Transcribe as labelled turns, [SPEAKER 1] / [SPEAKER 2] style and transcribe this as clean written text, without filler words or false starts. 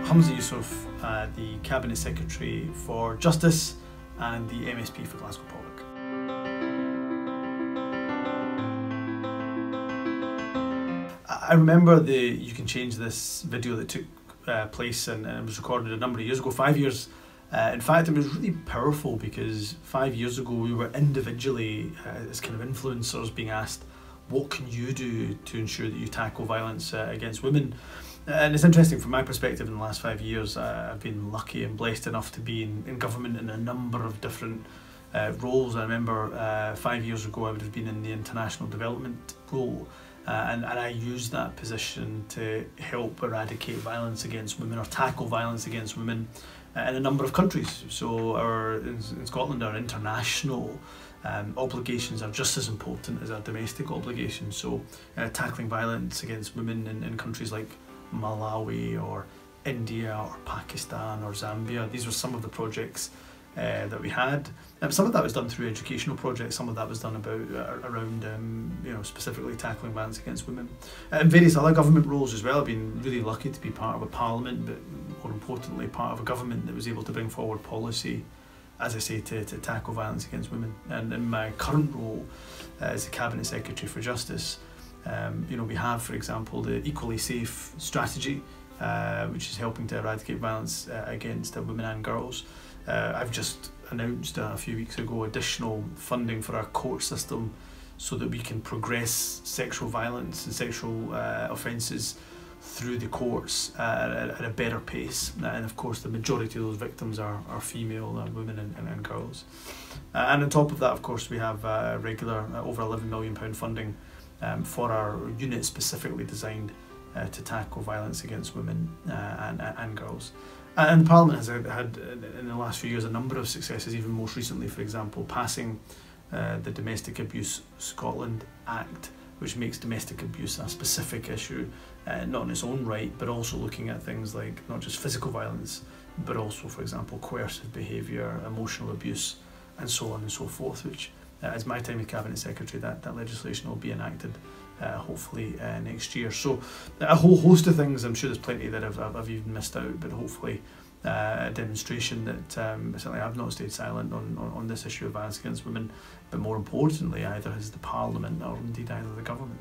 [SPEAKER 1] Humza Yousaf, the Cabinet Secretary for Justice and the MSP for Glasgow Pollock. I remember the You Can Change This video that took place and it was recorded a number of years ago, 5 years. In fact, it was really powerful because 5 years ago we were individually, as kind of influencers, being asked, what can you do to ensure that you tackle violence against women? And it's interesting from my perspective. In the last 5 years, I've been lucky and blessed enough to be in government in a number of different roles. I remember 5 years ago I would have been in the international development role, and I used that position to help eradicate violence against women or tackle violence against women in a number of countries. So in Scotland, our international obligations are just as important as our domestic obligations. So tackling violence against women in countries like Malawi or India or Pakistan or Zambia, these were some of the projects that we had. Some of that was done through educational projects, some of that was done around specifically tackling violence against women. And various other government roles as well. I've been really lucky to be part of a parliament, but more importantly part of a government that was able to bring forward policy, as I say, to tackle violence against women. And in my current role as the Cabinet Secretary for Justice, we have, for example, the Equally Safe strategy, which is helping to eradicate violence against women and girls. I've just announced a few weeks ago additional funding for our court system so that we can progress sexual violence and sexual offences through the courts at a better pace. And of course the majority of those victims are female women and girls. And on top of that, of course, we have regular over £11 million funding for our unit specifically designed to tackle violence against women and girls. And the Parliament has had in the last few years a number of successes, even most recently, for example, passing the Domestic Abuse Scotland Act, which makes domestic abuse a specific issue, not in its own right, but also looking at things like not just physical violence, but also, for example, coercive behaviour, emotional abuse, and so on and so forth, which as my time as Cabinet Secretary, that legislation will be enacted hopefully next year. So a whole host of things. I'm sure there's plenty that I've even missed out, but hopefully a demonstration that certainly I've not stayed silent on this issue of violence against women, but more importantly, either has the Parliament or indeed either the government.